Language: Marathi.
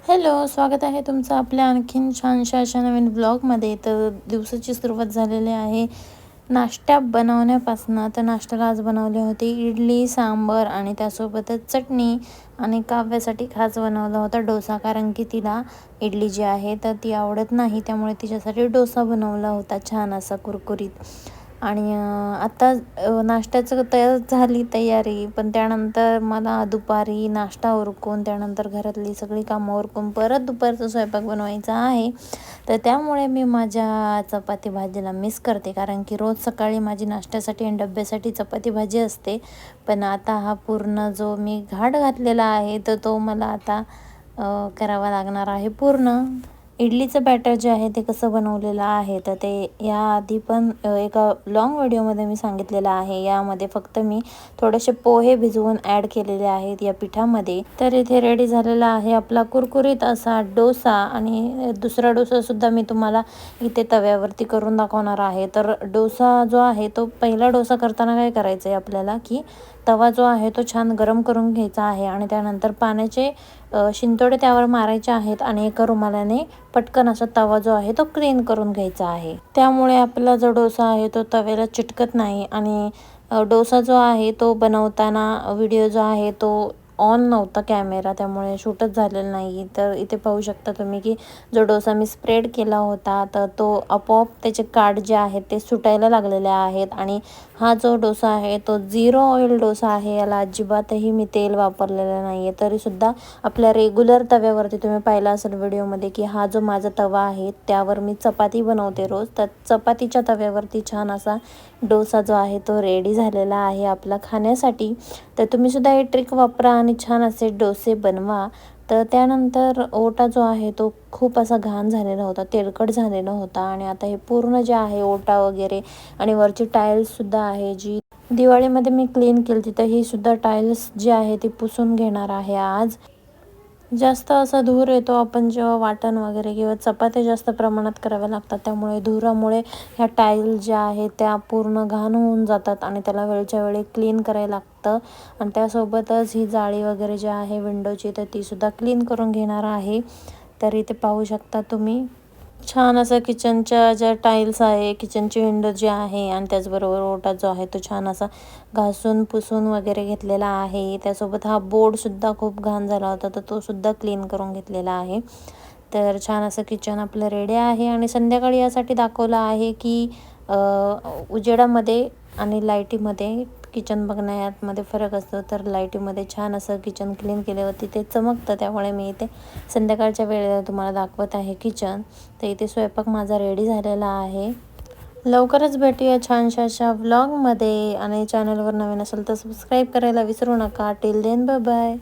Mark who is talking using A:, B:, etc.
A: हॅलो, स्वागत आहे तुमचं आपल्या आणखीन छानशा अशा नवीन ब्लॉगमध्ये. तर दिवसाची सुरुवात झालेली आहे नाश्ता बनवण्यापासून. तर नाश्त्याला आज बनवली होती इडली, सांबर आणि त्यासोबतच चटणी. आणि काव्यासाठी खास बनवला होता डोसा, कारण की तिला इडली जी आहे तर ती आवडत नाही, त्यामुळे तिच्यासाठी डोसा बनवला होता छान असा कुरकुरीत. आणि आता नाश्त्याचं झाली तयारी, पण त्यानंतर मला दुपारी नाश्ता उरकून त्यानंतर घरातली सगळी कामं उरकून परत दुपारचा स्वयंपाक बनवायचा आहे. तर त्यामुळे मी माझ्या चपाती भाजीला मिस करते, कारण की रोज सकाळी माझी नाश्त्यासाठी आणि डब्यासाठी चपाती भाजी असते. पण आता हा पूर्ण जो मी घाट घातलेला आहे तर तो मला आता करावा लागणार आहे पूर्ण. इडलीचं बॅटर जे आहे ते कसं बनवलेलं आहे तर ते याआधी पण एका लाँग व्हिडिओमध्ये मी सांगितलेलं आहे. यामध्ये फक्त मी थोडेसे पोहे भिजवून ॲड केलेले आहेत या पिठामध्ये. तर इथे रेडी झालेला आहे आपला कुरकुरीत असा डोसा. आणि दुसरा डोसासुद्धा मी तुम्हाला इथे तव्यावरती करून दाखवणार आहे. तर डोसा जो आहे तो पहिला डोसा करताना काय करायचं आहे आपल्याला, की तवा जो आहे तो छान गरम करून घ्यायचा आहे आणि त्यानंतर पाण्याचे शिंतोडे त्यावर मारायचे आहेत आणि एका रुमालाने पटकन असा तवा जो आहे तो क्लीन करून घ्यायचा आहे. त्यामुळे आपला जो डोसा आहे तो तव्याला चिटकत नाही. आणि डोसा जो आहे तो बनवताना व्हिडिओ जो आहे तो ऑन नव्हता कॅमेरा, त्यामुळे शूटच झालेलं नाही. तर इथे पाहू शकता तुम्ही की जो डोसा मी स्प्रेड केला होता तर तो आपोआप त्याचे काठ जे आहेत ते सुटायला लागलेले आहेत. आणि हा जो डोसा आहे तो 0 ऑइल डोसा आहे. याला अजिबातही मी तेल वापरलेलं नाही आहे. तरीसुद्धा आपल्या रेग्युलर तव्यावरती तुम्ही पाहिला असेल व्हिडिओमध्ये की हा जो माझा तवा आहे त्यावर मी चपाती बनवते रोज, तर चपातीच्या तव्यावरती छान असा डोसा जो आहे तो रेडी झालेला आहे आपला खाण्यासाठी. तर तुम्हीसुद्धा हे ट्रिक वापरा आणि छान असे डोसे बनवा. तर त्यानंतर ओटा जो आहे तो खूप असा घाण झालेला होता, तेलकट झालेला होता. आणि आता हे पूर्ण जे आहे ओटा वगैरे आणि वरची टाईल्ससुद्धा आहे जी दिवाळीमध्ये मी क्लीन केली होती, तर ही सुद्धा टाईल्स जी आहे ती पुसून घेणार आहे आज. जास्त असा धूर येतो आपण जेव्हा वाटण वगैरे किंवा चपात्या जास्त प्रमाणात कराव्या लागतात, त्यामुळे धुरामुळे ह्या टाईल ज्या आहेत त्या पूर्ण घाण होऊन जातात आणि त्याला वेळच्या वेळी क्लीन करायला लागतं. आणि त्यासोबतच ही जाळी वगैरे जी आहे विंडोची तर तीसुद्धा क्लीन करून घेणार आहे. तर इथे पाहू शकता तुम्ही छान असं किचनच्या ज्या टाईल्स आहे, किचनची विंडो जी आहे आणि त्याचबरोबर ओटा जो आहे तो छान असा घासून पुसून वगैरे घेतलेला आहे. त्यासोबत हा बोर्डसुद्धा खूप घाण झाला होता तर तो सुद्धा क्लीन करून घेतलेला आहे. तर छान असं किचन आपलं रेडी आहे. आणि संध्याकाळी यासाठी दाखवलं आहे की उजेडामध्ये आणि लाईटीमध्ये किचन बघण्यामध्ये फरक असतो. तर लाईटीमध्ये छान असं किचन क्लीन केल्यावरती ते चमकतं, त्यामुळे मी इथे संध्याकाळच्या वेळेला तुम्हाला दाखवत आहे किचन. तर इथे स्वयंपाक माझा रेडी झालेला आहे. लवकरच भेटूया छानशा अशा व्लॉगमध्ये. आणि चॅनलवर नवीन असेल तर सबस्क्राईब करायला विसरू नका. Till then bye bye.